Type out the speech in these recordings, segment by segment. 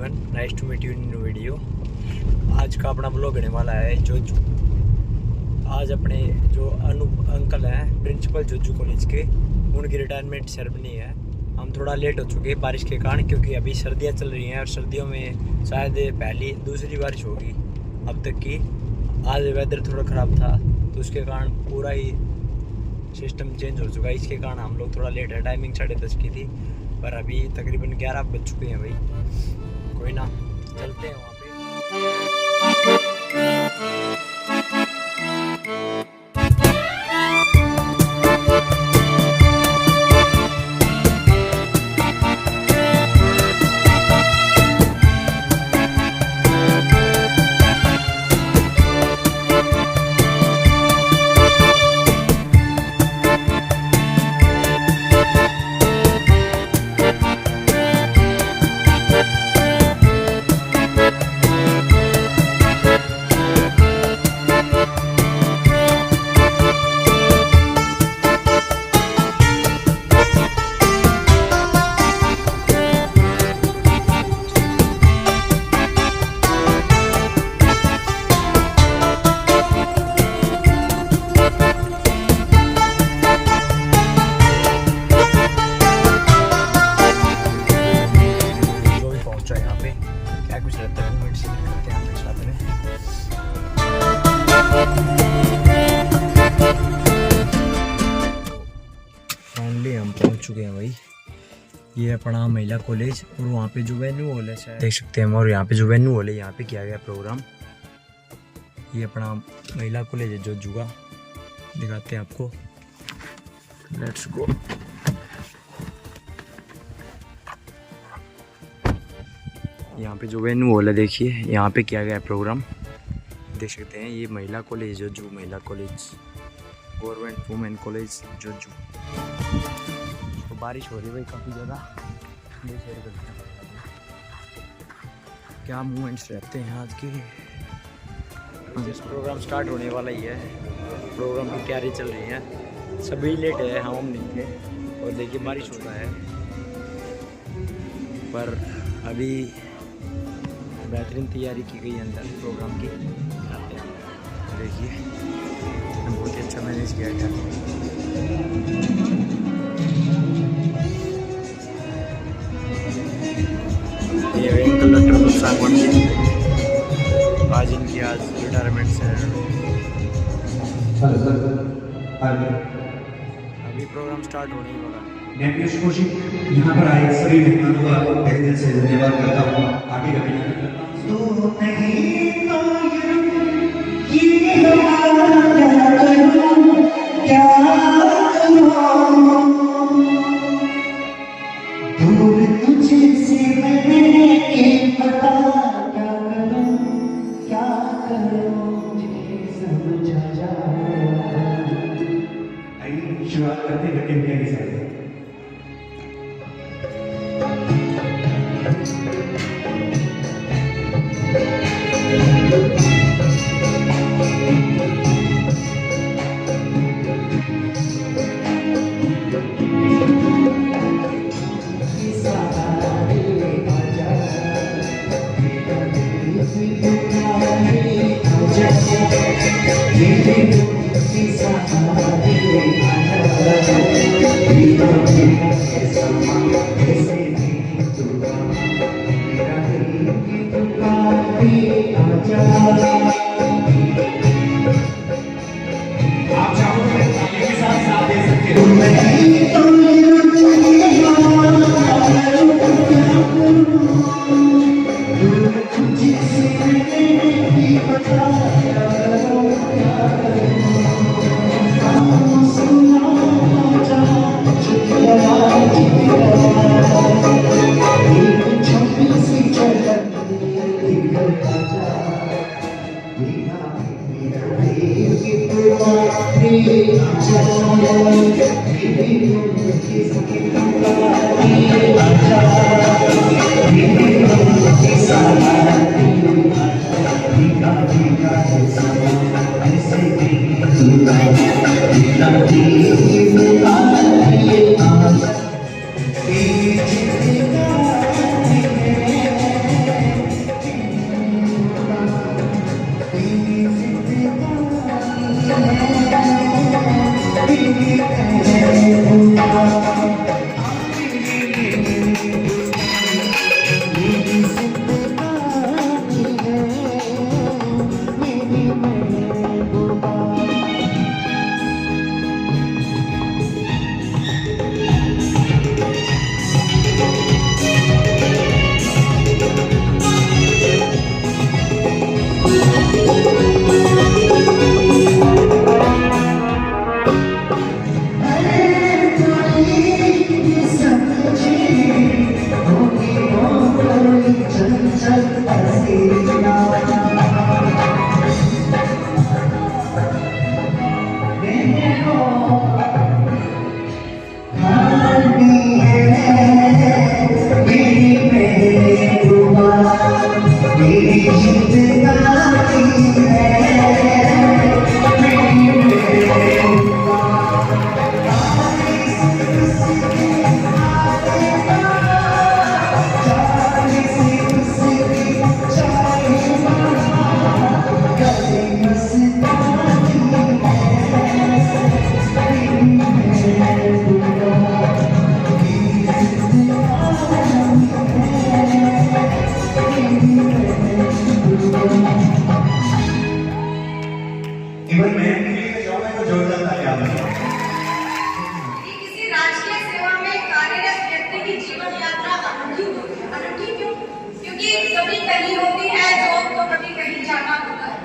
Everyone, nice to meet you in video. आज का अपना ब्लॉग होने वाला है जोजू। आज अपने जो अंकल हैं प्रिंसिपल जोजू कॉलेज के, उनकी रिटायरमेंट सेरेमनी है। हम थोड़ा लेट हो चुके हैं बारिश के कारण, क्योंकि अभी सर्दियां चल रही हैं और सर्दियों में शायद दूसरी बारिश होगी अब तक की। आज वेदर थोड़ा ख़राब था तो उसके कारण पूरा ही सिस्टम चेंज हो चुका है। इसके कारण हम लोग थोड़ा लेट है। टाइमिंग 10:30 की थी पर अभी तकरीबन 11 बज चुके हैं भाई। कोई ना, चलते हैं वहाँ पे। फाइनली हम पहुंच चुके हैं भाई। ये अपना महिला कॉलेज, और वहाँ पे जो वेन्यू हॉल है शायद देख सकते हैं हम। और यहाँ पे जो वेन्यू हॉल है, यहाँ पे किया गया प्रोग्राम। ये अपना महिला कॉलेज है जोजू का, दिखाते हैं आपको। Let's go. यहाँ पे जो वेन्यू हॉल है देखिए, यहाँ पे किया गया प्रोग्राम, देख सकते हैं। ये महिला कॉलेज जोजू, महिला college, government women college Joju. तो बारिश हो रही है भाई काफ़ी ज़्यादा। शेयर करते हैं क्या मूवमेंट्स रहते हैं आज के। जिस प्रोग्राम स्टार्ट होने वाला ही है, प्रोग्राम की तैयारी चल रही है। सभी लेट है, हम नहीं थे। और देखिए बारिश हो रहा है, पर अभी बेहतरीन तैयारी की गई अंदर प्रोग्राम की। देखिए बहुत ही अच्छा मैनेज किया गया। ये कंडक्टर सागवान जी, आज इनकी रिटायरमेंट सेरेमनी। अभी प्रोग्राम स्टार्ट होने ही वाला है। यहाँ पर आए सभी मेहमानों का तहे दिल से धन्यवाद करता हूँ। आगे का शुरुआत करते हैं बच्चे के साथ। आप चाहो तो के साथ दे सकते हो। किसी राजकीय सेवा में कार्यरत व्यक्ति की जीवन यात्रा अनूठी क्यों? क्योंकि कभी कहीं होती है जॉब तो कभी कहीं जाना होता है।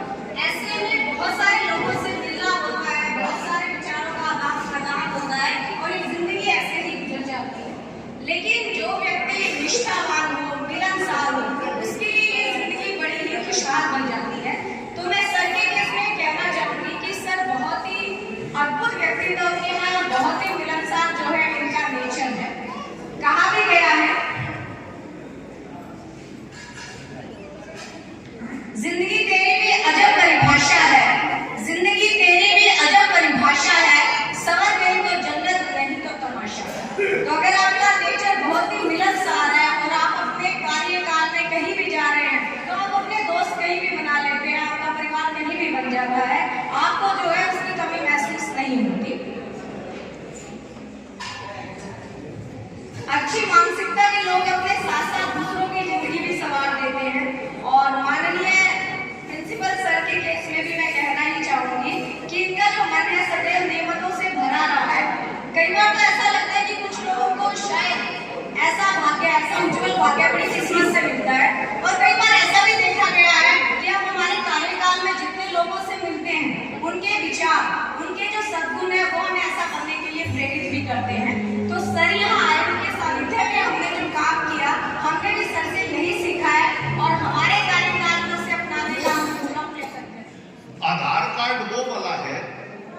ऐसे में बहुत सारे लोगों से मिलना होता है, बहुत सारे विचारों का आदान प्रदान होता है और एक जिंदगी ऐसे ही गुजर जाती है। लेकिन जो व्यक्ति निष्ठावान हो, मिलनसार हो, उसके लिए ये जिंदगी बड़ी ही खुशहाल बन जाती है। तो मैं सर के केस में कहना चाहूंगी कि सर बहुत ही अद्भुत व्यक्तित्व के हैं और बहुत ही मिलनसार जो है इनका नेचर है। कहा भी गया है जिंदगी तेरी भी अजब परिभाषा है, जिंदगी तेरी भी अजब परिभाषा है, सवर गई तो जन्नत नहीं तो तमाशा। तो अगर आपका नेचर बहुत ही मिलनसार है और आप अपने कार्यकाल में कहीं भी जा रहे हैं तो आप अपने दोस्त कहीं भी बना लेते हैं, आपका परिवार कहीं भी बन जाता है, आपको जो है उसकी कमी महसूस नहीं होती। अच्छी मानसिकता के लोग अपने साथ साथ दूसरों की जिंदगी भी संवार देते हैं। और माननीय प्रिंसिपल सर के केस में भी मैं कहना ही चाहूंगी कि इनका जो मन है सदैव नेमतों से भरा रहा है। कई बार तो ऐसा लगता है कि कुछ लोगों को शायद ऐसा भाग्य, ऐसा उज्जवल भाग्य बड़ी किस्मत से मिलता है। और कई बार ऐसा भी देखा गया है कि हम हमारे कार्यकाल में जितने लोगों से मिलते हैं उनके विचार, उनके जो सद्गुण है वो हमें ऐसा करने के लिए प्रेरित भी करते हैं। तो सर यहाँ आए, उनके सानिध्य में हमने जो काम किया हमने भी सर से यही सीखा है और हमारे कार्यकाल में उसे अपनाने का हम पूरा प्रयत्न करते हैं। आधार कार्ड वो वाला है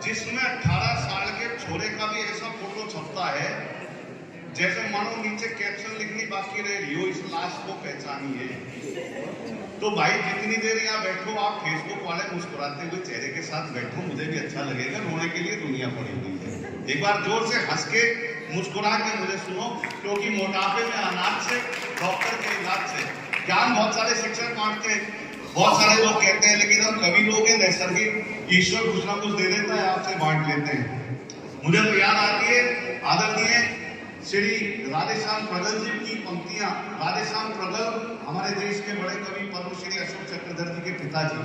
जिसमें 18 साल के छोरे का भी ऐसा फोटो छपता है जैसे मानो नीचे कैप्शन लिखनी बाकी रह रही हो, इस लाश को पहचानिए। तो भाई जितनी देर यहाँ बैठो आप फेसबुक वाले मुस्कुराते हुए चेहरे के साथ बैठो, मुझे भी अच्छा लगेगा। रोने के लिए दुनिया पड़ी हुई है। एक बार जोर से हंस के मुस्कुरा के मुझे सुनो, क्योंकि मोटापे में अनाज से, डॉक्टर के इलाज से ज्ञान बहुत सारे शिक्षक बांटते हैं, बहुत सारे लोग कहते हैं, लेकिन हम कभी लोग हैं नैसर्गिक ईश्वर कुछ ना कुछ दे देता है, आपसे बांट लेते हैं। मुझे तो याद आती है आदरणीय श्री राधेश्याम प्रगल जी की पंक्तियां। राधेश्याम प्रगल हमारे देश के बड़े कवि पद्मश्री अशोक चक्रधर जी के पिताजी।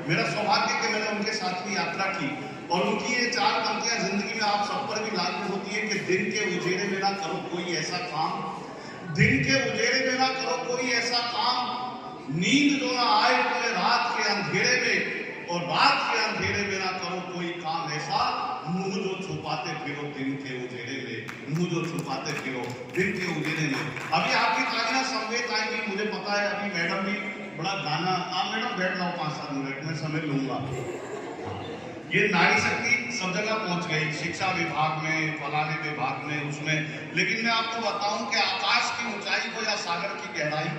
मेरा सौभाग्य कि मैंने उनके साथ भी यात्रा की और उनकी ये 4 पंक्तियां जिंदगी में आप सब पर भी लागू होती है कि दिन के उजेड़े में ना करो कोई ऐसा काम, दिन के उजेड़े में ना करो कोई ऐसा काम, नींद जो ना आए तुम्हें रात के अंधेरे में, और रात के अंधेरे में ना करो कोई काम ऐसा, मुंह जो छुपाते फिरो दिन के उजेड़े में, मुंह जो छुपाते फिरो दिन के उजेड़े में। अभी आपकी तालियां संवेद आएंगी, मुझे पता है। अभी मैडम भी बड़ा गाना, आप मैडम बैठ जाओ 5-7 मिनट में समय लूंगा। ये नारी शक्ति सब जगह पहुंच गई, शिक्षा विभाग में, फलाने विभाग में, उसमें। लेकिन मैं आपको बताऊं कि आकाश की ऊंचाई हो या सागर की गहराई,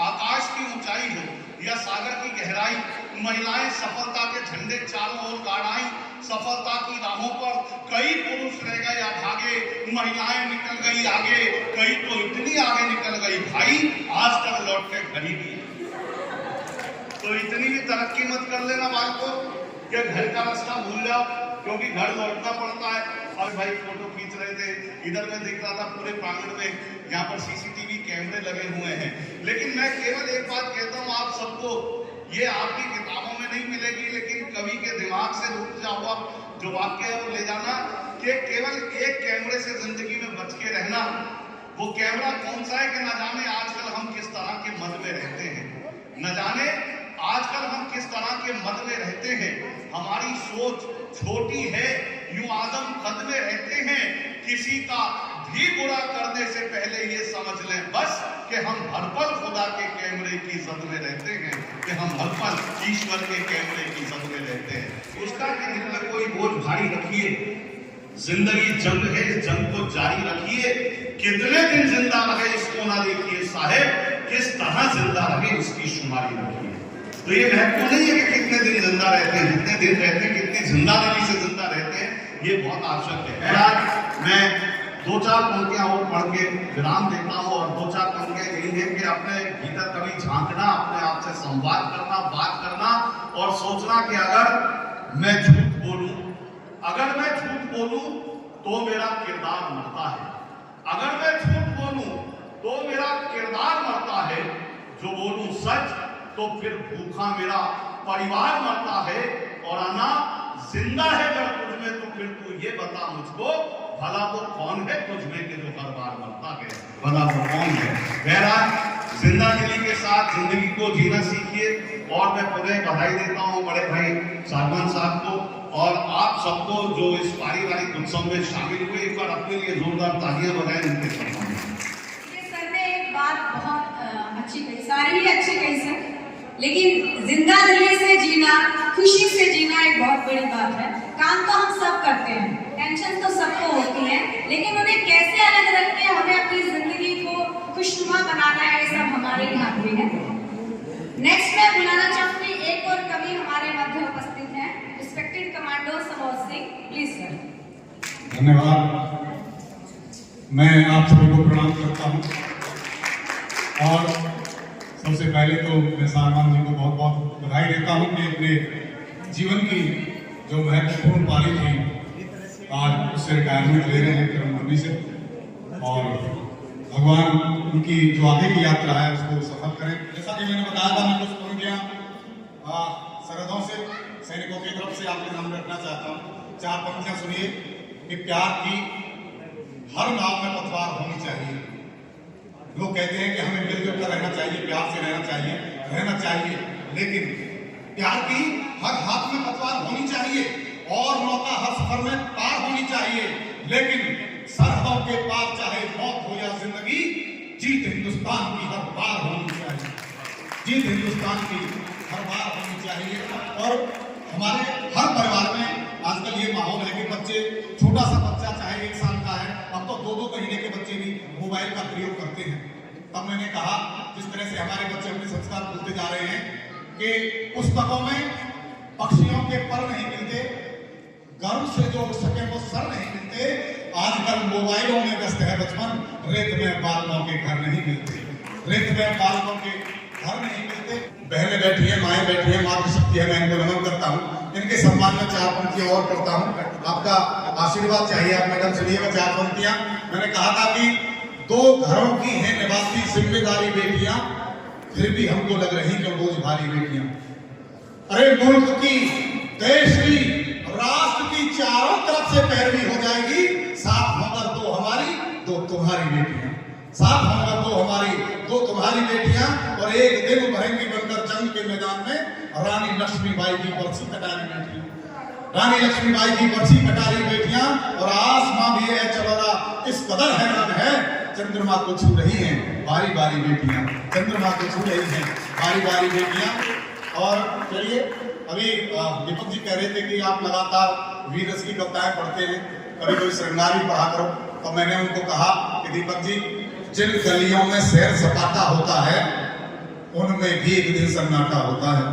आकाश की ऊंचाई हो या सागर की गहराई, महिलाएं सफलता के झंडे चारों ओर गाड़ाई। सफलता की राहों पर कई पुरुष रह गए अभागे, महिलाएं निकल गई आगे, कई तो इतनी आगे निकल गई भाई आज तक लौट के घर ही नहीं। तो इतनी भी तरक्की मत कर लेना बालकों कि घर का रास्ता भूल जाओ, क्योंकि घर लौटना पड़ता है। और भाई फोटो खींच रहे थे, इधर में देख रहा था पूरे प्रांगण में यहाँ पर सीसीटीवी कैमरे लगे हुए हैं। लेकिन मैं केवल एक बात कहता हूँ आप सबको, ये आपकी किताबों में नहीं मिलेगी, लेकिन कवि के दिमाग से रुक हुआ जो वाक्य है वो ले जाना कि केवल एक कैमरे से जिंदगी में बच के रहना। वो कैमरा कौन सा है कि न जाने आजकल हम किस तरह के मद में रहते हैं, न जाने आजकल हम किस तरह के मद में रहते हैं। हमारी सोच छोटी है, यूं आदम कद में रहते हैं, किसी का भी बुरा करने से पहले ये समझ लें बस कि हम हर पल खुदा के कैमरे की जद में रहते हैं, कि हम हर पल ईश्वर के कैमरे की जद में रहते हैं। उसका कि दिल में कोई बोझ भारी रखिए, जिंदगी जंग है, इस जंग को जारी रखिए। कितने दिन जिंदा रहे इसको ना देखिए साहेब, किस तरह जिंदा रहे इसकी शुमारी रखिए। तो ये महत्व नहीं है कि कितने दिन जिंदा रहते हैं, जितने दिन रहते हैं, कितनी जिंदादिली से जिंदा रहते हैं, ये बहुत आवश्यक है। बहरहाल मैं 2-4 पंक्तियां और पढ़ के विराम देता हूँ, और 2-4 पंक्तियां यही है कि अपने भीतर कभी झांकना, अपने आप से संवाद करना, बात करना, और सोचना कि अगर मैं झूठ बोलूं, अगर मैं झूठ बोलूं तो मेरा किरदार मरता है, अगर मैं झूठ बोलूं तो मेरा किरदार मरता है, जो बोलूं सच तो फिर भूखा मेरा परिवार मरता है, और आना जिंदा है अगर तुझ में तो फिर तू ये बता मुझको, भला वो कौन है तुझ में के जो हर बार मरता है, भला वो कौन है। बहरहाल जिंदादिली के साथ जिंदगी को जीना सीखिए, और मैं पुनः बधाई देता हूँ बड़े भाई सालमान साहब को और आप सबको जो इस पारिवारिक उत्सव में शामिल हुए। एक बार अपने लिए जोरदार तालियां बजाएं उनके सम्मान में। सर ने एक बात बहुत अच्छी कही, सारी ही अच्छी कही सर, लेकिन जिंदा दिली से जीना, खुशी से जीना एक बहुत बड़ी बात है। काम तो हम सब करते हैं, टेंशन तो सबको होती है, लेकिन उन्हें कैसे अलग रख के हमें अपनी जिंदगी को खुशनुमा बनाना है, ये सब हमारे ही हाथ में है। नेक्स्ट मैं बुलाना चाहूंगी एक और कवि हमारे मध्य उपस्थित हैं, respected commando Samod Singh, please sir. धन्यवाद। मैं आप सभी को प्रणाम करता हूं, और सबसे पहले तो मैं सालमान जी को बहुत बहुत बधाई देता हूं कि अपने जीवन की जो महत्वपूर्ण पारी थी आज उससे रिटायरमेंट ले रहे हैं क्रमबंदी से, और भगवान उनकी जो आगे की यात्रा है उसको सफल करें। जैसा कि मैंने बताया था, मैं कुछ पंक्तियां सरहदों से सैनिकों की तरफ से आपके सामने रखना चाहता हूँ। 4 पंक्तियां सुनिए कि प्यार की हर नाव में पतवार होनी चाहिए। लोग कहते हैं कि हमें मिलजुल कर रहना चाहिए, प्यार से रहना चाहिए, लेकिन प्यार की हर हाथ में पतवार होनी चाहिए, और नौका हर सफर में पार होनी चाहिए, लेकिन सरहदों के पार चाहे मौत हो या जिंदगी, जीत हिंदुस्तान की हर बार होनी चाहिए, जीत हिंदुस्तान की हर बार होनी चाहिए। और हमारे हर परिवार में आजकल ये माहौल है कि बच्चे, छोटा सा बच्चा चाहे 1 साल का है, अब तो 2-2 महीने के बच्चे भी मोबाइल का प्रयोग करते हैं। तब मैंने कहा जिस तरह से हमारे बच्चे अपने संस्कार भूलते जा रहे हैं कि पुस्तकों में पक्षियों के पर नहीं मिलते, गर्व से जो उठ सके वो सर नहीं मिलते, आजकल मोबाइलों में व्यस्त है बचपन, रेत में बालकों के घर नहीं मिलते, रेत में बालकों के घर नहीं मिलते। बहनें बैठी हैं, माएँ बैठी हैं, मातृशक्ति है, मैं इनको नमन करता हूँ। इनके सम्मान में 4 पंक्तियां और करता हूँ, आपका आशीर्वाद चाहिए। आप मैडम सुनिएगा 4 पंक्तियां। मैंने कहा था कि 2 घरों की हैं निवासी जिम्मेदारी बेटियां, फिर भी हमको लग रही कि बोझ भारी बेटियां। अरे मुल्क की, देश की, राष्ट्र की चारों तरफ से पैरवी हो जाएगी, साथ होकर 2 हमारी 2 तुम्हारी बेटियां, साथ होकर 2 हमारी 2 तुम्हारी बेटियां, और एक दिन उभरेंगी बनकर जंग के मैदान में रानी लक्ष्मीबाई की बरसी कटारी बेटियां, रानी लक्ष्मीबाई की बरसी कटारी बेटियां। और आसमां भी है चलोरा, इस कदर हैरान है, चंद्रमा को छू रही हैं बारी बारी बेटियां, चंद्रमा को छू रही हैं बारी बारी बेटियां। और चलिए, अभी दीपक जी कह रहे थे कि आप लगातार वीर रस की कविताएं पढ़ते हैं, कभी कोई श्रृंगार भी पढ़ा करो। तो मैंने उनको कहा कि दीपक जी, जिन गलियों में सैर सपाटा होता है उनमें भी एक दिन सन्नाटा होता है,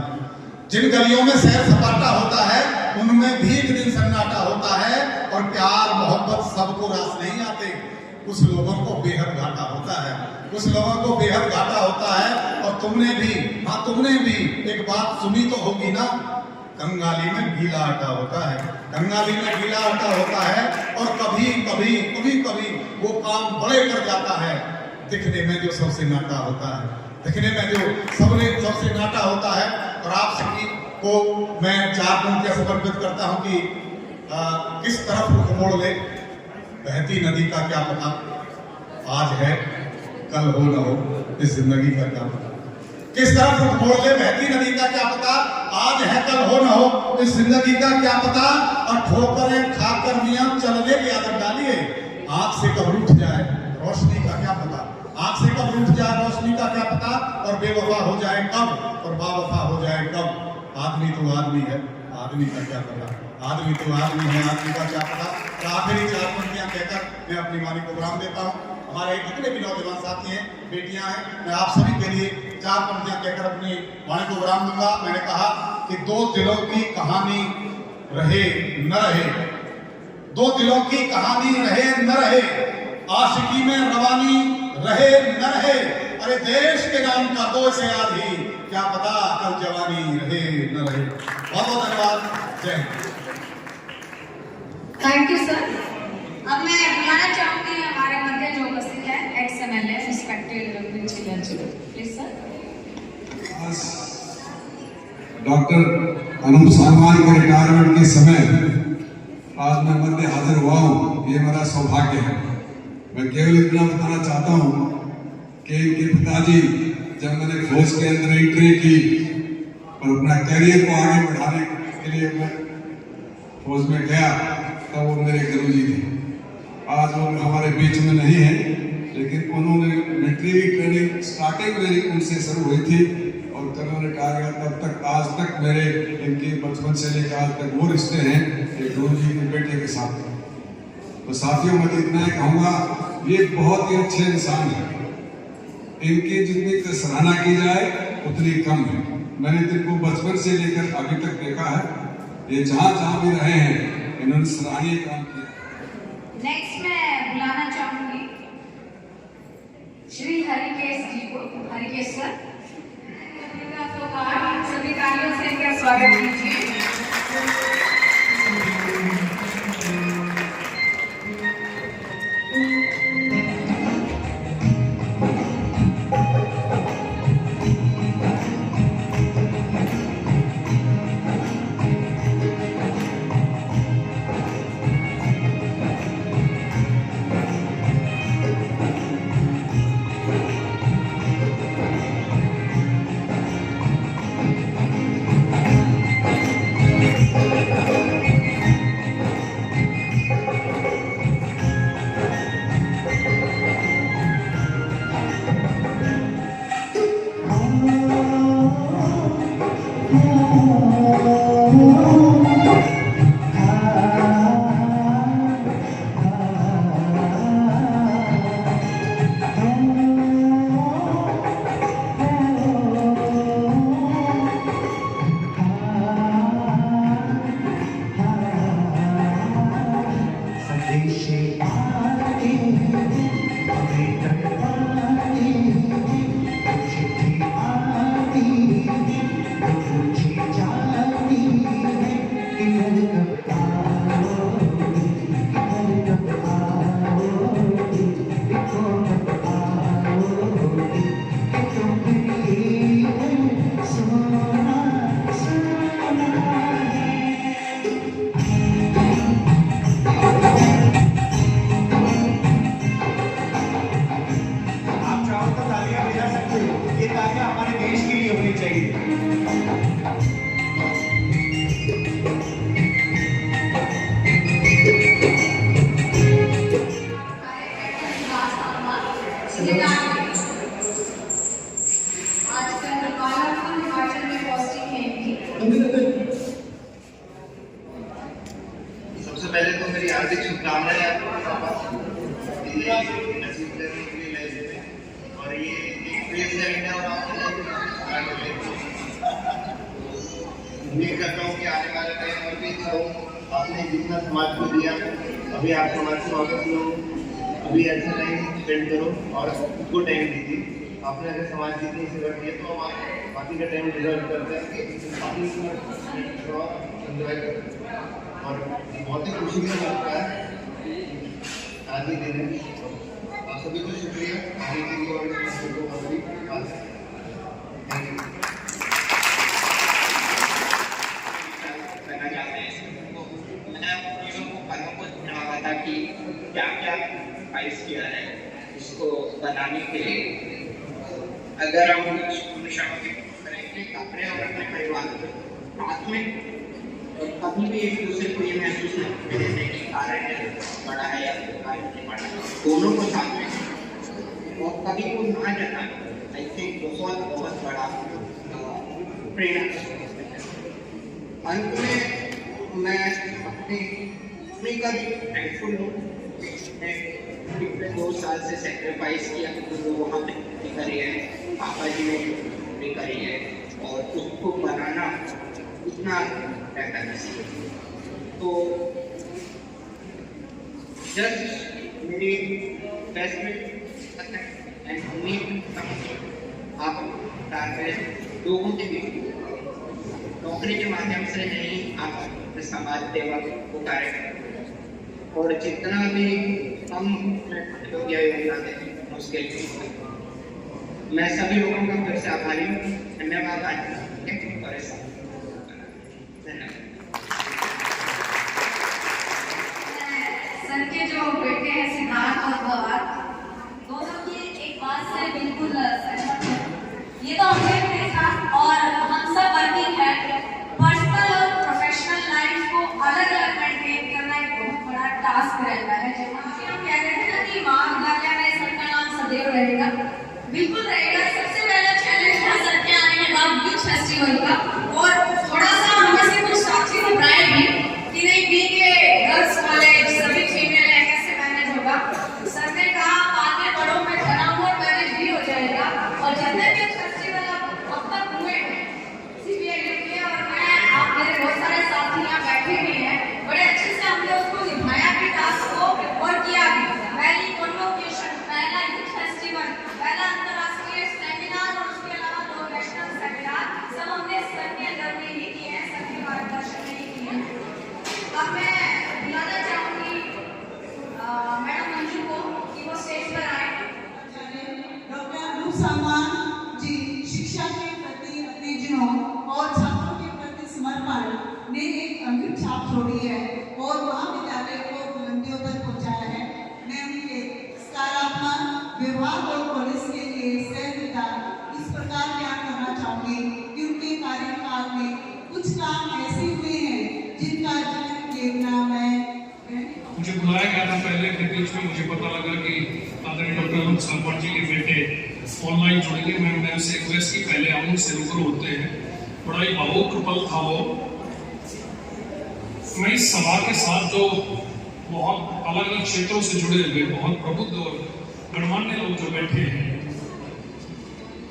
जिन गलियों में सैर सपाटा होता है उनमें भी एक दिन सन्नाटा होता है। और प्यार मोहब्बत सबको रास नहीं आते, कुछ लोगों को बेहद घाटा होता है, कुछ लोगों को बेहद घाटा होता है। और तुमने भी, हाँ तुमने भी एक बात सुनी तो होगी ना, कंगाली में गीला आटा होता है, कंगाली में गीला आटा होता है। और कभी कभी वो काम बड़े कर जाता है, दिखने में जो सबसे नाटा होता है, दिखने में जो सबसे नाटा होता है। और आप सभी को मैं 4 पंक्तियां समर्पित करता हूं कि किस तरफ रुख मोड़ ले, बहती नदी का क्या पता, आज है कल हो न हो, इस जिंदगी का क्या पता। किस तरफ रुख मोड़ ले, बहती नदी का क्या पता, आज है कल हो न हो, इस जिंदगी का क्या पता। और ठोकरें खाकर मियां चलने की आदत डालिए, आग से कब रूठ जाए रोशनी का क्या पता, आग से कब रूठ जाए रोशनी का क्या पता, और बेवफा हो जाए कब और बावफा हो जाए कब। आदमी तो आदमी है, आदमी का क्या पता, आदमी तो आदमी है, आदमी का क्या पता। तो आखिरी 4 पंक्तियां कहकर मैं अपनी वाणी को विराम देता हूँ। हमारे जितने भी नौजवान साथी हैं, बेटियां हैं, मैं आप सभी के लिए 4 पंक्तियां कहकर अपनी वाणी को विराम दूंगा। मैंने कहा कि 2 दिलों की कहानी रहे न रहे, 2 दिलों की कहानी रहे न रहे, आशिकी में रवानी रहे न रहे, अरे देश के नाम का 2 से आधी, क्या पता कल जवानी रहे न रहे। बहुत बहुत धन्यवाद, जय हिंद। Thank you sir. अब मैं बुलाना चाहूंगी हमारे मध्य जो उपस्थित है XMLA respected principal Arjun, please sir. Doctor Anup Sanwan के रिटायरमेंट के समय आज मैं मध्य हाजिर हुआ हूँ, ये मेरा सौभाग्य है। मैं केवल इतना बताना चाहता हूँ कि इनके पिताजी जब मैंने फौज के अंदर एंट्री की और अपना करियर को आगे बढ़ाने के लिए मैं फौज में गया, तब वो मेरे गुरुजी थे। आज वो हमारे बीच में नहीं है, लेकिन उन्होंने मिलिट्री ट्रेनिंग स्टार्टिंग मेरी उनसे शुरू हुई थी और कल उन्होंने कहा गया, तब तक आज तक मेरे इनके बचपन से लेकर आज तक वो रिश्ते हैं कि गुरुजी के बेटे के साथ। तो साथियों मैं इतना ही कहूँगा, ये बहुत ही अच्छे इंसान है, इनकी जितनी सराहना की जाए उतनी कम है। मैंने इनको बचपन से लेकर अभी तक देखा है, ये जहाँ जहाँ भी रहे हैं इन्होंने सराहनीय काम किया। नेक्स्ट मैं बुलाना चाहूंगी श्री हरिकेश जी को। हरिकेश सर, सभी तालियों से इनका स्वागत कीजिए। सबसे पहले तो मेरी हार्दिक शुभकामनाएं और ये एक फेज है और उम्मीद करता हूँ कि आने वाले टाइम में भी आपने जितना समाज को दिया, अभी आप समाज से वापस लो, अभी ऐसा टाइम स्पेंड करो और खुद को टाइम दीजिए। आपने अगर समाज जितनी सेवा की है तो हम बाकी का टाइम डिजर्व करते हैं, अपनी थोड़ा एंजॉय करें और बहुत ही खुशी का लगता है आज ही दिन है। आप सभी को शुक्रिया आने के लिए और इस को काफी थैंक यू। कि क्या क्या फाइल्स किया है इसको बनाने के लिए। अगर हम करेंगे अपने और अपने परिवार प्राथमिक और कभी भी एक दूसरे को ये महसूस नहीं होने देते कि कारण बड़ा है या कारण नहीं बड़ा है, दोनों को साथ में और कभी को ना जताए, आई थिंक बहुत बड़ा प्रेरणा। अंत में मैं अपनी का भी थैंकफुल हूँ। पिछले 2 साल से सेक्रीफाइस किया तो वहाँ पे करी है, पापा जी ने भी करी है और उसको बनाना उतना रहता नहीं। तो जस्ट मेरी बेस्ट एंड उम्मीद आप लोगों के भी नौकरी के माध्यम से नहीं, आप समाज सेवा को कार्य और जितना भी हम योगदान दें उसके लिए मैं सभी लोगों का फिर से आभारी हूँ। धन्यवाद। और ऐसा सर के जो बेटे हैं सिद्धार्थ और भवार, दोनों की एक बात से बिल्कुल सहमत है। ये तो हमने भी देखा और हम सब वर्किंग है, पर्सनल और प्रोफेशनल लाइफ को अलग अलग मेंटेन करना एक बहुत बड़ा टास्क रहता है। जब हम कह रहे थे ना कि महाविद्यालय में सर का नाम सदैव रहेगा, बिल्कुल रहेगा। सबसे पहला चैलेंज था सर के आने के बाद बीच फेस्टिवल का, और थोड़ा सा हमें से कुछ साथी घबराए भी कि नहीं बी के गर्ल्स कॉलेज सभी फीमेल है, कैसे मैनेज होगा। सर ने कहा आगे बढ़ो, मैं खड़ा हूँ और मैनेज भी हो जाएगा। और जितने भी फेस्टिवल अब तक हुए हैं सीबीआई के, और मैं आप मेरे बहुत सारे साथी यहाँ बैठे भी हैं, बड़े अच्छे से हमने उसको निभाया भी टास्क को और किया भी। पहली कॉन्वोकेशन, पहला यूथ फेस्टिवल, पहला अंतर्राष्ट्रीय सेमिनार और उसके अलावा 2 नेशनल सेमिनार सब हमने सर के अंदर में ही किए हैं, सर के मार्गदर्शन में ही किए हैं। अब मैं बुलाना चाहूंगी मैडम मंजू को कि वो स्टेज पर आए। डॉक्टर अनूप सामान जी शिक्षा के प्रति अपने जीवन और छात्रों के प्रति समर्पण ने एक अमिट छाप छोड़ी है और महाविद्यालय को बुलंदियों तक पहुंचाया है। मैं उनके सकारात्मक व्यवहार और कॉलेज के लिए सहयोगिता इस प्रकार बयान करना चाहूंगी कि उनके कार्यकाल में कुछ काम ऐसे हुए हैं जिनका जीवन प्रेरणा में मुझे बुलाया गया था पहले के बीच में, मुझे पता लगा कि आदरणीय डॉक्टर अनूप सामान जी के बेटे ऑनलाइन जुड़ेंगे। मैं उनसे रिक्वेस्ट की पहले हम उनसे रूबरू होते हैं। बड़ा ही भावुक पल था वो। मैं इस सभा के साथ जो बहुत अलग अलग क्षेत्रों से जुड़े हुए बहुत प्रबुद्ध और गणमान्य लोग जो बैठे हैं,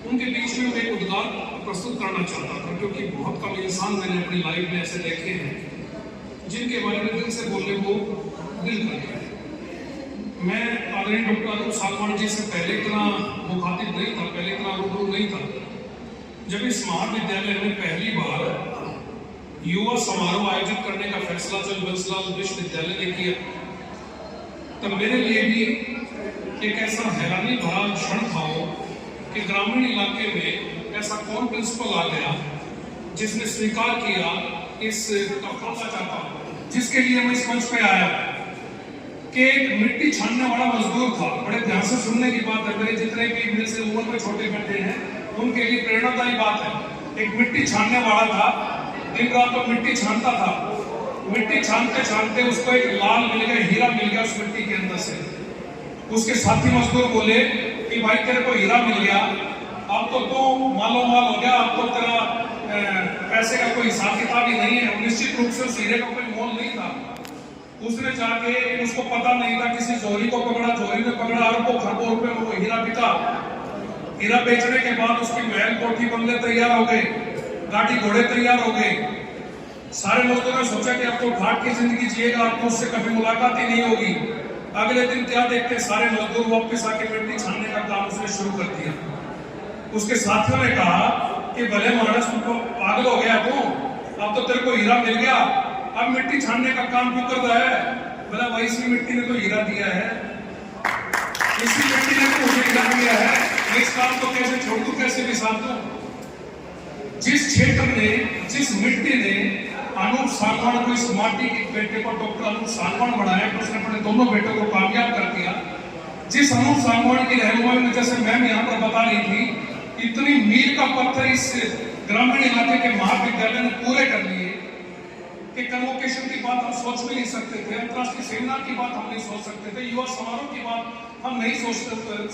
उनके बीच में मैं एक उद्गार प्रस्तुत करना चाहता था, क्योंकि बहुत कम इंसान मैंने अपनी लाइफ में ऐसे देखे हैं जिनके बारे में दिल से बोलने को दिल करता है। मैं आदरणीय डॉक्टर अनूप सामान जी से पहले इतना मुखातिब नहीं था, पहले इतना रूबरू नहीं था। जब इस महाविद्यालय में पहली बार युवा समारोह आयोजित करने का फैसला जब बंसलाल विश्वविद्यालय ने किया, तब मेरे लिए भी एक ऐसा हैरानी भरा क्षण था कि ग्रामीण इलाके में ऐसा कौन प्रिंसिपल आ गया जिसने स्वीकार किया इस कफाला चाहता हूं, जिसके लिए मैं इस मंच पे आया कि एक मिट्टी छानने वाला मजदूर था। बड़े ध्यान से सुनने की बात है, मेरे जितने भी मेरे से उम्र में छोटे बैठे हैं उनके लिए प्रेरणादायी बात है। एक मिट्टी छानने वाला था, दिन रात तो मिट्टी छानता था। मिट्टी छानते छानते उसको एक लाल मिल गया, हीरा मिल गया उस मिट्टी के अंदर से। उसके साथी मजदूर बोले कि भाई तेरे को हीरा मिल गया, अब तो तू मालो माल हो गया, अब तो तेरा पैसे का कोई हिसाब किताब ही नहीं है। निश्चित रूप से उस हीरे का कोई मोल नहीं था। उसने जाके, उसको पता नहीं था, किसी जोहरी को पकड़ा, जोहरी ने पकड़ा, अरबों खरबों रुपए में वो हीरा बिका। हीरा बेचने के बाद उसकी महल कोठी बंगले तैयार हो गए, गाड़ी घोड़े तैयार हो गए। सारे मजदूरों ने सोचा कि अब तो घाट की जिंदगी जिएगा, अब तो उससे कभी मुलाकात ही नहीं होगी। अगले दिन क्या देखते, सारे मजदूर वापस आके मिट्टी छानने का काम उसने शुरू कर दिया। उसके साथियों ने कहा कि भले मानस, तुमको पागल हो गया तू, अब तो तेरे को हीरा मिल गया, अब मिट्टी छानने का काम क्यों कर रहा है? बोला भाई इसी मिट्टी ने तो हीरा दिया है, इसी मिट्टी ने तो मुझे हीरा दिया है, मैं इस काम को कैसे छोड़ दूं, कैसे विसार दूं? जिस क्षेत्र ने, जिस मिट्टी ने अनूप सागवान को, इस माटी के बेटे को डॉक्टर अनूप सागवान बनाया, तो उसने अपने दोनों बेटों को कामयाब कर दिया। जिस अनूप सागवान की रहनुमाई में, जैसे मैम यहाँ पर बता रही थी, इतनी मील का पत्थर इस ग्रामीण इलाके के महाविद्यालय ने पूरे कर लिए कि कि कन्वोकेशन की बात हम सोच भी नहीं सकते थे, अंतर्राष्ट्रीय सेमिनार की बात हम नहीं सोच सकते थे, युवा समारोह की बात हम नहीं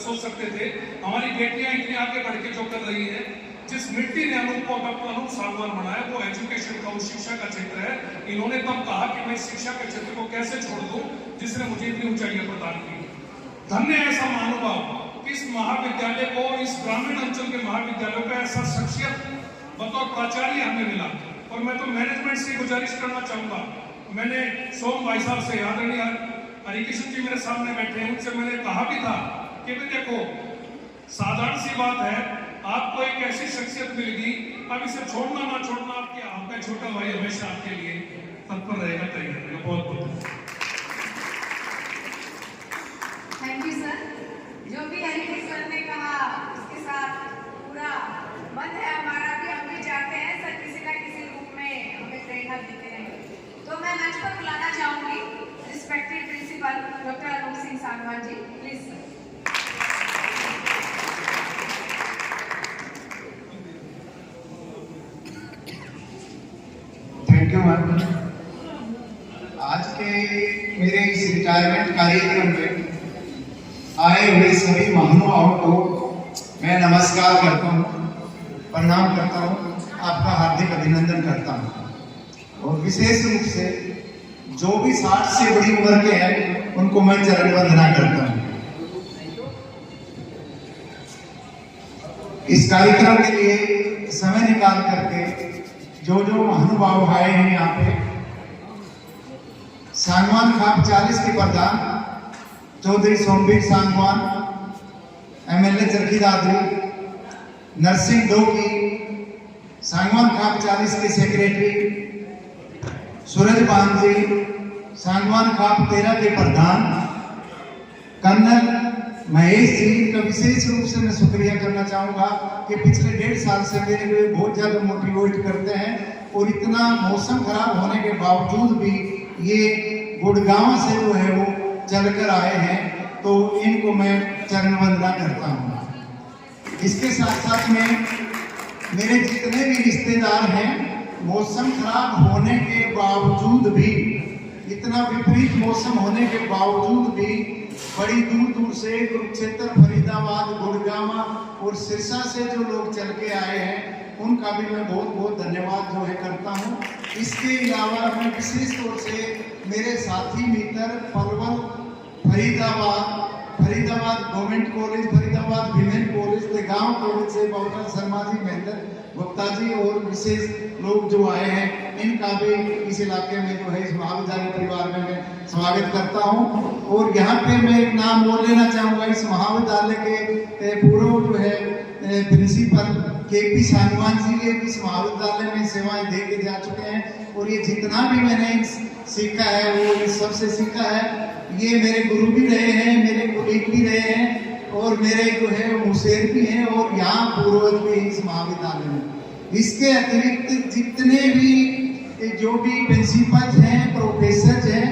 सोच सकते थे। हमारी बेटियां इतनी आगे बढ़ के जो कर रही है, जिस मिट्टी ने डॉक्टर अनूप सागवान बनाया वो एजुकेशन का, वो शिक्षा का क्षेत्र है। इन्होंने तब कहा कि मैं शिक्षा के क्षेत्र को कैसे छोड़ दूं जिसने मुझे इतनी ऊंचाइयां प्रदान की। धन्य ऐसा महानुभाव, इस महाविद्यालय को, इस ग्रामीण अंचल के महाविद्यालयों का ऐसा शख्सियत बतौर प्राचार्य हमें मिला। और मैं तो मैनेजमेंट से गुजारिश करना चाहूंगा, मैंने सोम भाई साहब से, आदरणीय हरिकृष्ण जी मेरे सामने बैठे हैं, उनसे मैंने कहा भी था कि भाई देखो, साधारण सी बात है, आपको एक ऐसी शख्सियत मिल गई, अब इसे छोड़ना ना छोड़ना आपका छोटा भाई हमेशा आपके लिए तत्पर रहेगा, तैयार रहेगा। बहुत बहुत थैंक यू सर। जो भी हरिकृष्ण सर ने कहा उसके साथ पूरा मन है हमारा कि हम भी चाहते हैं सर किसी ना किसी रूप में हमें प्रेरणा देते रहेंगे। तो मैं मंच पर बुलाना चाहूंगी respected principal doctor Anoop Singh Sangwan ji, please sir. Thank you ma'am. आज के मेरे इस रिटायरमेंट कार्यक्रम में आए हुए सभी महानुभावों को मैं नमस्कार करता हूँ, प्रणाम करता हूँ, आपका हार्दिक अभिनंदन करता हूँ। और विशेष रूप से जो भी 60 से बड़ी उम्र के हैं उनको मैं चरण वंदना करता हूँ। इस कार्यक्रम के लिए समय निकाल करके जो महानुभाव आए हैं यहाँ पे, सांगवान खाप 40 के प्रधान चौधरी सोमवीर सांगवान, एमएलए चरखी दादरी, नरसिंह 2 की सांगवान खाप 40 के सेक्रेटरी, सूरज बांजी सांगवान खाप 13 के प्रधान, कर्नल महेश जी का विशेष रूप से मैं शुक्रिया करना चाहूंगा कि पिछले 1.5 साल से मेरे लिए बहुत ज्यादा मोटिवेट करते हैं और इतना मौसम खराब होने के बावजूद भी ये गुड़गांव से जो है वो चलकर आए हैं, तो इनको मैं चरण वंदना करता हूँ। इसके साथ साथ में मेरे जितने भी रिश्तेदार हैं, मौसम खराब होने के बावजूद भी, इतना विपरीत मौसम होने के बावजूद भी बड़ी दूर दूर से कुरुक्षेत्र, फरीदाबाद, गुड़गांव और सिरसा से जो लोग चल के आए हैं, उनका भी मैं बहुत बहुत धन्यवाद जो है करता हूँ। इसके अलावा मैं विशेष तौर से मेरे साथी मित्र Palwal, Faridabad government college, Faridabad women college, गांव कॉलेज से बहुकर शर्मा जी, महेंद्र गुप्ता जी और विशेष लोग जो आए हैं, इनका भी इस इलाके में जो है इस महाविद्यालय परिवार में मैं स्वागत करता हूं। और यहाँ पे मैं एक नाम और लेना चाहूँगा, इस महाविद्यालय के पूर्व जो है प्रिंसिपल केपी सांगवान जी, ये इस महाविद्यालय में सेवाएं दे के जा चुके हैं और ये जितना भी मैंने सीखा है वो इस सबसे सीखा है। ये मेरे गुरु भी रहे हैं, मेरे कुलीग भी रहे हैं और मेरे जो है मुसेर भी हैं और यहाँ पूर्वज भी इस महाविद्यालय में। इसके अतिरिक्त जितने भी जो भी प्रिंसिपल हैं, प्रोफेसर हैं,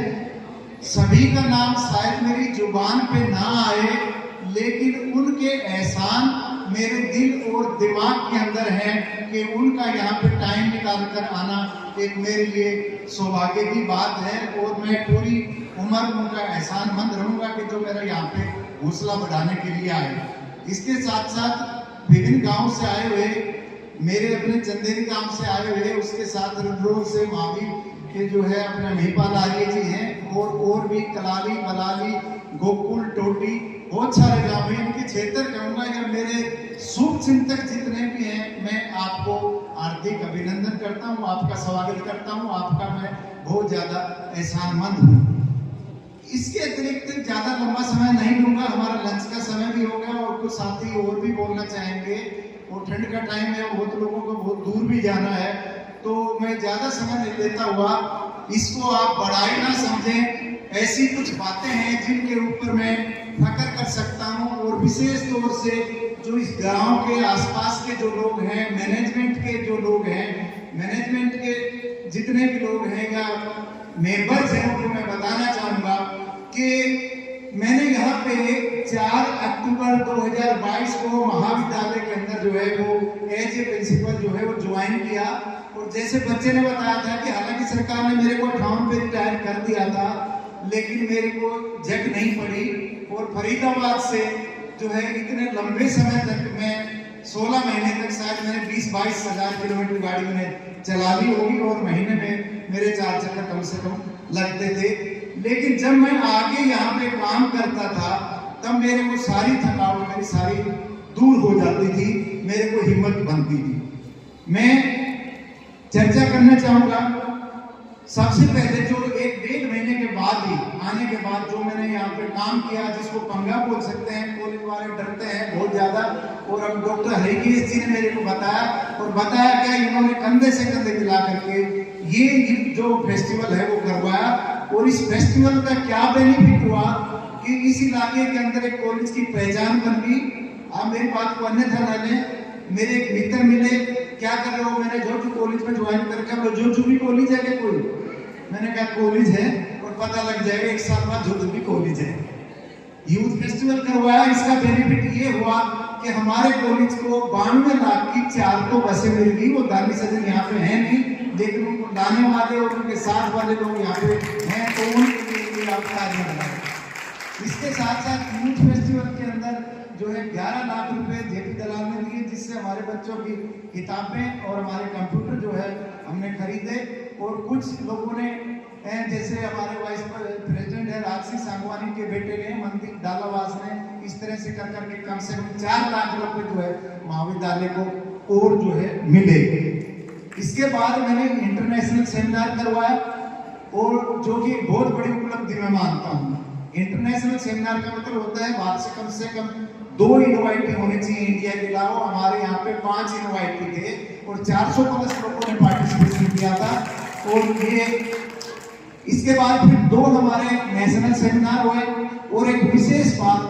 सभी का नाम शायद मेरी जुबान पे ना आए, लेकिन उनके एहसान मेरे दिल और दिमाग के अंदर है कि उनका यहाँ पे टाइम निकाल कर आना एक मेरे लिए सौभाग्य की बात है और मैं पूरी उम्र उनका एहसानमंद रहूंगा कि जो मेरा यहाँ पे हौसला बढ़ाने के लिए आए। इसके साथ साथ विभिन्न गांव से आए हुए, मेरे अपने चंदेरी गांव से आए हुए, उसके साथ रुद्रोल से मावी के जो है अपने महिपाल आर्य जी हैं और भी कलाली, बलाली, गोकुल, टोटी, बहुत सारे गांव हैं। इनके क्षेत्र कहूँगा या मेरे शुभ चिंतक जितने भी हैं, मैं आपको हार्दिक अभिनंदन करता हूँ, आपका स्वागत करता हूँ, आपका मैं बहुत ज़्यादा एहसानमंद हूँ। इसके अतिरिक्त ज़्यादा लंबा समय नहीं लूँगा, हमारा लंच का समय भी हो गया और कुछ साथी और भी बोलना चाहेंगे और ठंड का टाइम है, बहुत लोगों को बहुत दूर भी जाना है, तो मैं ज़्यादा समय नहीं लेता हुआ इसको आप बड़ाई ना समझें। ऐसी कुछ बातें हैं जिनके ऊपर मैं फख्र कर सकता हूँ और विशेष तौर से जो इस गांव के आसपास के जो लोग हैं, मैनेजमेंट के जो लोग हैं, मैनेजमेंट के जितने भी लोग हैं या मेंबर्स हैं, उनको मैं बताना चाहूँगा कि मैंने यहाँ पे 4 अक्टूबर 2022 को महाविद्यालय के अंदर जो है वो एज ए प्रिंसिपल जो है वो ज्वाइन किया। और जैसे बच्चे ने बताया था कि हालांकि सरकार ने मेरे को 58 पे रिटायर कर दिया था, लेकिन मेरे को जग नहीं पड़ी। और फरीदाबाद से जो है इतने लंबे समय तक मैं 16 महीने तक शायद मैंने 20-22 हज़ार किलोमीटर गाड़ी में चला ली होगी और महीने में मेरे 4 चक्कर कम से कम लगते थे। लेकिन जब मैं आगे यहाँ पे काम करता था तब मेरे को सारी थकावट मेरी सारी दूर हो जाती थी, मेरे को हिम्मत बनती थी। मैं चर्चा करना चाहूंगा सबसे पहले जो 1-1.5 महीने के बाद ही आने के बाद जो मैंने यहाँ पे काम किया, जिसको पंगा बोल सकते हैं, कॉलेज वाले डरते हैं बहुत ज्यादा। और अब डॉक्टर हरिकेश जी ने मेरे को बताया और बताया क्या इन्होंने कंधे से कंधे मिला करके ये जो फेस्टिवल है वो करवाया। और इस फेस्टिवल का क्या बेनिफिट हुआ कि इस इलाके के अंदर एक कॉलेज की पहचान बन गई। आप मेरी बात को अन्यथा न लें। मेरे एक मित्र मिले, क्या कर रहे हो? मैंने जोजू कॉलेज में ज्वाइन करके, बोले जोजू भी कॉलेज है क्या कोई? मैंने कहा कॉलेज है और पता लग जाएगा 1 साल बाद जोजू भी कॉलेज है। यूथ फेस्टिवल करवाया, इसका बेनिफिट ये हुआ कि हमारे कॉलेज को 92 लाख की 4 तो बसें मिल गई। वो दानी सजन यहाँ पे है नहीं, लेकिन उनको लाने वाले और उनके साथ वाले लोग यहाँ पे हैं, तो उनके लिए आप कार्य बनाए। इसके साथ साथ यूथ फेस्टिवल के अंदर जो है 11 लाख रुपए जेपी दलाल ने दिए, जिससे हमारे बच्चों की किताबें और हमारे कंप्यूटर जो है हमने खरीदे। और कुछ लोगों ने जैसे हमारे वाइस प्रेसिडेंट है राजसी सांगवानी के बेटे ने, मनदीप डालावास ने, इस तरह से कर करके कम से कम 4 लाख रुपए जो है महाविद्यालय को और जो है मिले। इसके बाद मैंने इंटरनेशनल सेमिनार करवाया और जो कि बहुत बड़ी उपलब्धि मैं मानता हूँ। इंटरनेशनल सेमिनार का मतलब होता है बात से कम 2 इनवाइटी होने चाहिए इंडिया के अलावा। हमारे यहाँ पे 5 इनवाइटी थे और 400 प्लस लोगों ने पार्टिसिपेशन किया था। और ये इसके बाद फिर 2 हमारे नेशनल सेमिनार हुए। और एक विशेष बात,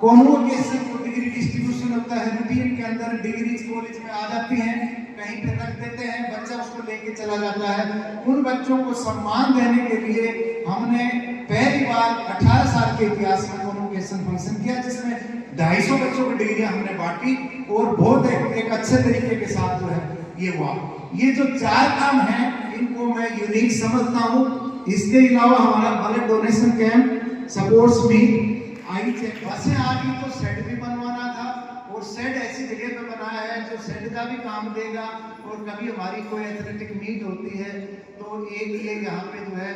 कॉन्वोकेशन को डिग्री डिस्ट्रीब्यूशन होता है, रूटीन के अंदर डिग्री कॉलेज में आ जाती हैं, कहीं पे रख देते हैं, बच्चा उसको लेके चला जाता है। उन बच्चों को सम्मान देने के लिए हमने पहली बार 18 साल के इतिहास में कॉन्वोकेशन फंक्शन किया, जिसमें 250 बच्चों की डिग्रियां हमने बांटी और बहुत एक अच्छे तरीके के साथ जो है ये हुआ। ये जो 4 काम हैं इनको मैं यूनिक समझता हूँ। इसके अलावा हमारा blood donation camp, sports meet, eye check, बसें आ गई तो शेड भी बनवाना था और शेड ऐसी जगह पे बनाया है जो शेड का भी काम देगा। और कभी हमारी कोई एथलेटिक मीट होती है तो एक ये यहाँ पे जो है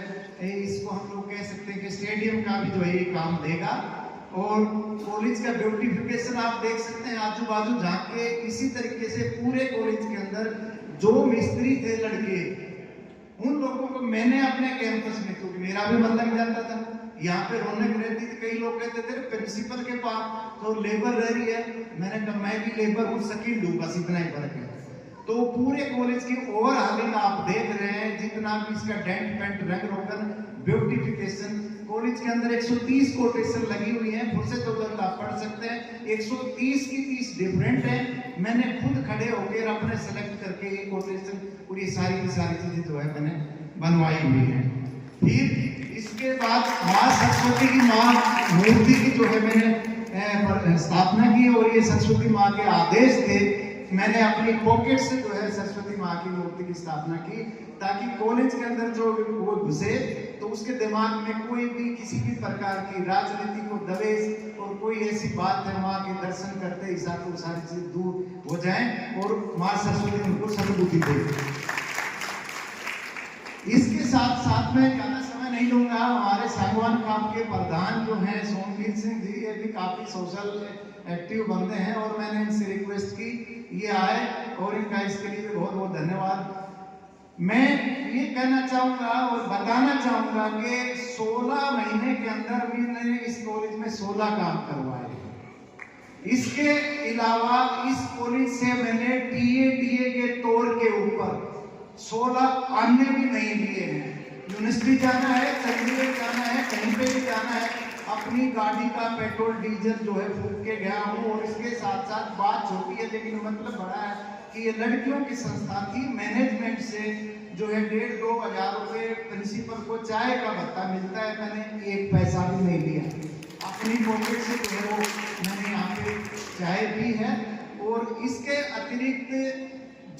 इसको हम लोग कह सकते हैं कि स्टेडियम का भी जो है ये काम देगा। और कॉलेज का ब्यूटिफिकेशन आप देख सकते हैं आजू बाजू झांके। इसी तरीके से पूरे कॉलेज के अंदर जो मिस्त्री थे लड़के, उन लोगों को मैंने अपने कैंपस में, क्योंकि मेरा भी मन लग जाता था, यहाँ पे रौनक रहती थी। कई लोग कहते थे प्रिंसिपल के पास तो लेबर रह रही है, मैंने कहा मैं भी लेबर हूँ, सकील हूँ, बस इतना ही फर्क है। तो पूरे कॉलेज की ओवरऑलिंग आप देख रहे हैं, जितना भी इसका डेंट पेंट रंग रोगन ब्यूटिफिकेशन। कॉलेज के अंदर 130 कोटेशन लगी हुई है, फुर्सत हो तो आप पढ़ सकते हैं। 130 की 30 डिफरेंट है। मैंने खुद खड़े होकर अपने सेलेक्ट करके ये कोटेशन और ये सारी की सारी चीजें जो है मैंने बनवाई हुई है। फिर इसके बाद माँ सरस्वती की माँ मूर्ति की जो है मैंने स्थापना की और ये सरस्वती माँ के आदेश थे। मैंने अपनी पॉकेट से जो है सरस्वती माँ की मूर्ति की स्थापना की, ताकि कॉलेज के अंदर जो वो घुसे तो उसके दिमाग में कोई भी किसी भी प्रकार की राजनीति को दबेश और कोई ऐसी बात है, माँ के दर्शन करते ही साथ वो सारी चीज दूर हो जाएं और माँ सरस्वती उनको सद्बुद्धि दे। इसके साथ साथ में ज्यादा समय नहीं लूंगा। हमारे सांगवान काम के प्रधान जो हैं सोमवीर सिंह जी, ये भी काफी सोशल एक्टिव बंदे हैं और मैंने इनसे रिक्वेस्ट की ये आए और इनका इसके लिए बहुत बहुत धन्यवाद। मैं ये कहना चाहूंगा और बताना चाहूंगा कि 16 महीने के अंदर मैंने इस कॉलेज में 16 काम करवाए। इसके अलावा इस कॉलेज से मैंने टीए के तौर के ऊपर 16 अन्य भी नहीं लिए हैं। यूनिवर्सिटी जाना है, चंडीगढ़ जाना है, कहीं पे भी जाना है, अपनी गाड़ी का पेट्रोल डीजल जो है फूक के गया हूँ। और इसके साथ साथ बात छोटी है लेकिन मतलब बड़ा है कि ये लड़कियों की संस्था थी। मैनेजमेंट से जो है 1,500-2 हज़ार रुपए प्रिंसिपल को चाय का भत्ता मिलता है, मैंने 1 पैसा भी नहीं लिया। अपनी पॉकेट से जो है वो मैंने यहाँ पे चाय पी है। और इसके अतिरिक्त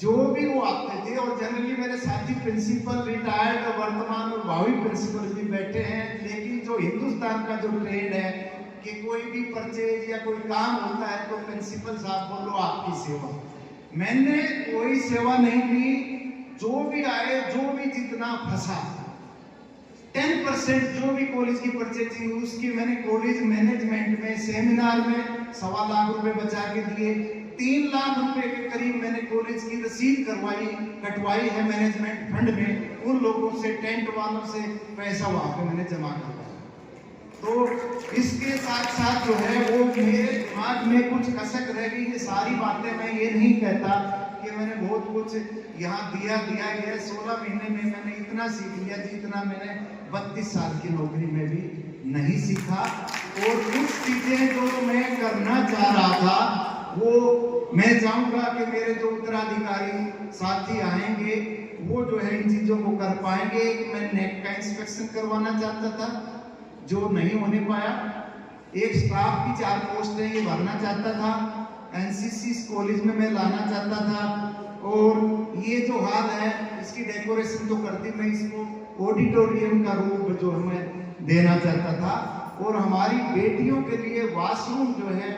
जो भी वो आते थे, और जनरली मेरे साथी प्रिंसिपल रिटायर्ड, वर्तमान और भावी प्रिंसिपल भी बैठे हैं, लेकिन जो हिंदुस्तान का जो ट्रेंड है कि कोई भी परचेज या कोई काम होता है तो प्रिंसिपल साहब बोलो आपकी सेवा। मैंने कोई सेवा नहीं ली, जो भी आए, जो भी जितना फंसा, 10% जो भी कॉलेज की परचेज थी उसकी मैंने कॉलेज मैनेजमेंट में सेमिनार में 1.25 लाख रुपए बचा के दिए। 3 लाख रुपए के करीब मैंने कॉलेज की रसीद कटवाई है मैनेजमेंट फंड में, उन लोगों से, टेंट वालों से पैसा वहां पे मैंने जमा करवाया। तो इसके साथ साथ जो है वो मेरे दिमाग में कुछ कसक रह गई। ये सारी बातें मैं ये नहीं कहता कि मैंने बहुत कुछ यहाँ दिया गया। 16 महीने में मैंने इतना सीख लिया जितना मैंने 32 साल की नौकरी में भी नहीं सीखा। और कुछ चीजें जो मैं करना चाह रहा था वो मैं चाहूंगा कि मेरे जो उत्तराधिकारी साथी आएंगे वो जो है इन चीजों को कर पाएंगे। मैं नेक का इंस्पेक्शन करवाना चाहता था जो नहीं होने पाया। एक स्टाफ की 4 पोस्टें ये भरना चाहता था। एनसीसी कॉलेज में मैं लाना चाहता था। और ये जो हाल है इसकी डेकोरेशन तो करती, मैं इसको ऑडिटोरियम का रूप जो है मैं देना चाहता था। और हमारी बेटियों के लिए वॉशरूम जो है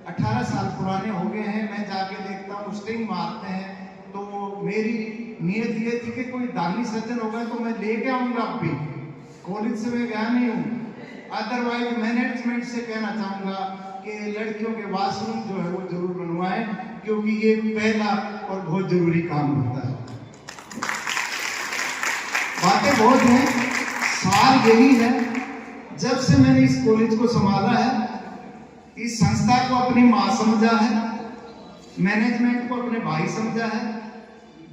18 साल पुराने हो गए हैं, मैं जाके देखता हूँ स्टिंग मारते हैं। तो मेरी नीयत ये थी कि कोई दानी सज्जन होगा तो मैं लेके आऊंगा। अब भी कॉलेज से मैं गया नहीं हूँ। अदरवाइज मैनेजमेंट से कहना चाहूंगा कि लड़कियों के वॉशरूम जो है वो जरूर बनवाएं, क्योंकि ये पहला और बहुत जरूरी काम होता है। बातें बहुत हैं, सार यही है, जब से मैंने इस कॉलेज को संभाला है, इस संस्था को अपनी माँ समझा है, मैनेजमेंट को अपने भाई समझा है,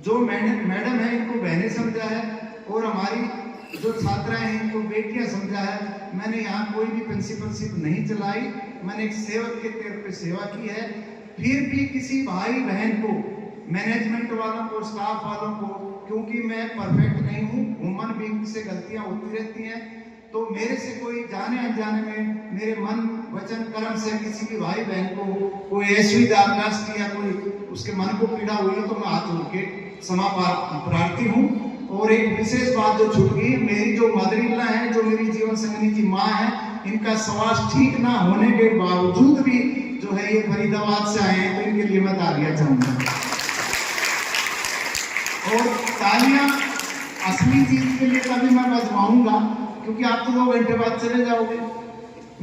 जो मैडम है इनको बहनें समझा है, और हमारी जो छात्राएं हैं इनको बेटियां समझा है। मैंने यहाँ कोई भी प्रिंसिपलशिप नहीं चलाई, मैंने एक सेवक के तौर पे सेवा की है। फिर भी किसी भाई बहन को, मैनेजमेंट वालों को, स्टाफ वालों को, क्योंकि मैं परफेक्ट नहीं हूँ, ह्यूमन बीइंग से गलतियां होती रहती हैं, तो मेरे से कोई जाने अनजाने में मेरे मन वचन कर्म से किसी भी भाई बहन को कोई असुविधा की या कोई उसके मन को पीड़ा हुई है तो मैं हाथ जोड़ के क्षमा प्रार्थी हूँ। और एक विशेष बात जो छूट गई, मेरी जो मदर-इन-लॉ है, जो मेरी जीवन संगिनी की माँ है, इनका स्वास्थ्य ठीक ना होने के बावजूद भी जो है ये फरीदाबाद से आए हैं, तो इनके लिए मैं तालियां चाहूंगा। और तालियां असली चीज के लिए कभी मैं बजवाऊंगा, क्योंकि आप तो 2 घंटे बाद चले जाओगे।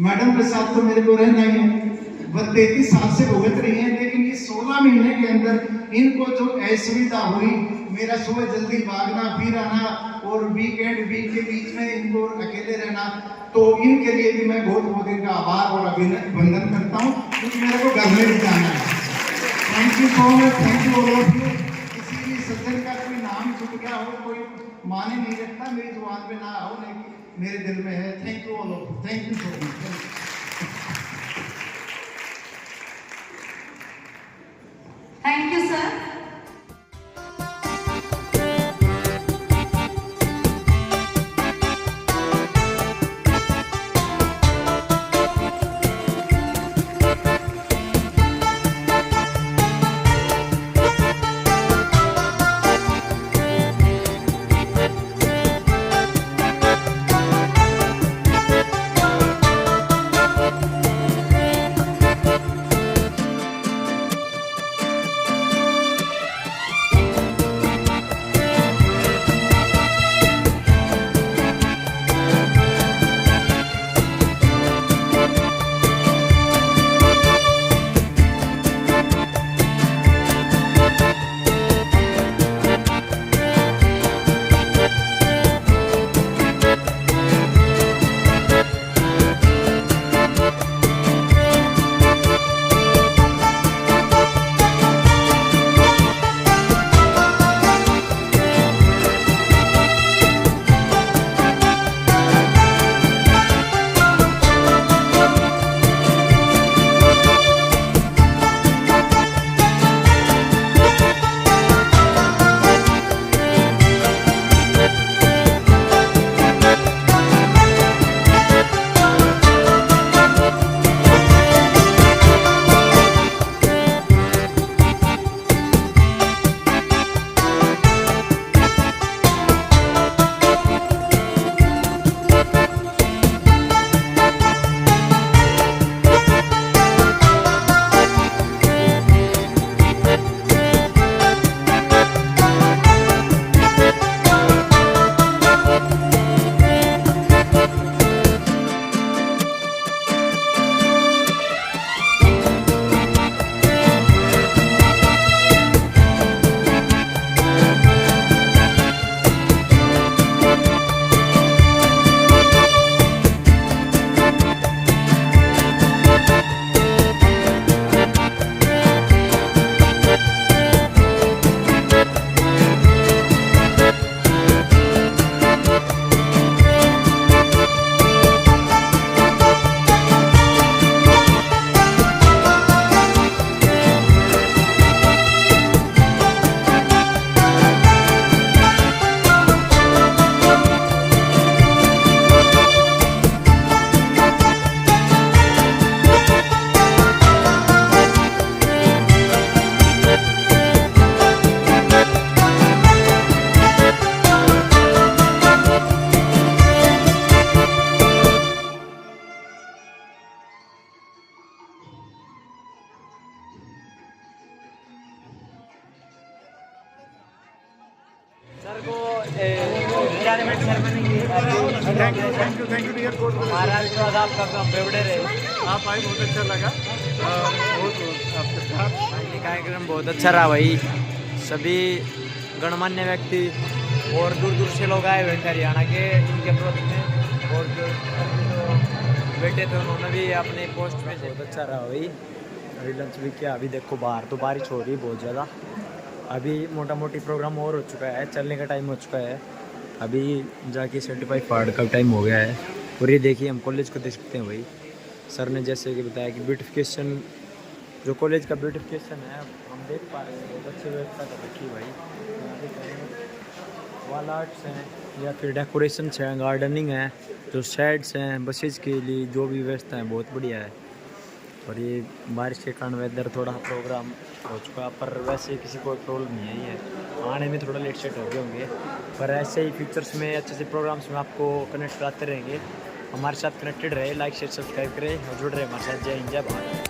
मैडम के साथ तो मेरे को रहना ही है, वह 33 साल से भुगत रही है, लेकिन ये 16 महीने के अंदर इनको जो असुविधा हुई, मेरा सुबह जल्दी भागना, फिर आना, और वीकेंड वीक के बीच में इनको अकेले रहना, तो इनके लिए भी मैं बहुत इनका आभार और अभिनंदन करता हूँ, क्योंकि मेरे को घर में भी जाना है। Thank you so much, thank you all of you. किसी भी सज्जन का कोई नाम छूट गया हो, कोई माने नहीं रखता, मेरी जुबान पे ना हो, लेकिन मेरे दिल में है। Thank you all of you, thank you so much. Thank you sir. Sir को रिटायरमेंट सेरेमनी की थैंक यू डियर कोच। महाराज को आपका फेवरेट है। आप आए बहुत अच्छा लगा। बहुत आपके साथ ये कार्यक्रम बहुत अच्छा रहा भाई। सभी गणमान्य व्यक्ति और दूर दूर से लोग आए हुए थे हरियाणा के इनके प्रोजेक्ट में, और जो बेटे थे उन्होंने भी अपने पोस्ट पे बहुत अच्छा रहा भाई। अभी लंच भी किया। अभी देखो बाहर तो बारिश हो रही है बहुत ज़्यादा। अभी मोटा मोटी प्रोग्राम और हो चुका है, चलने का टाइम हो चुका है। अभी जाके सर्टिफाइड फाड़ का टाइम हो गया है। और ये देखिए हम कॉलेज को देख सकते हैं भाई। सर ने जैसे कि बताया कि ब्यूटिफिकेशन, जो कॉलेज का ब्यूटिफिकेशन है हम देख पा रहे हैं, बहुत अच्छी व्यवस्था कर रखी है भाई। वॉल आर्ट्स हैं या फिर डेकोरेशन है, गार्डनिंग है, जो शेड्स हैं बसेज के लिए, जो भी व्यवस्था है बहुत बढ़िया है। और ये बारिश के कारण वेदर थोड़ा प्रोग्राम हो चुका, पर वैसे किसी को प्रॉब्लम नहीं है। ये आने में थोड़ा लेट सेट हो गए होंगे, पर ऐसे ही फ्यूचर्स में अच्छे से प्रोग्राम्स में आपको कनेक्ट कराते रहेंगे। हमारे साथ कनेक्टेड रहे, लाइक शेयर सब्सक्राइब करें और जुड़ रहे हमारे साथ। जय हिंद, जय भारत।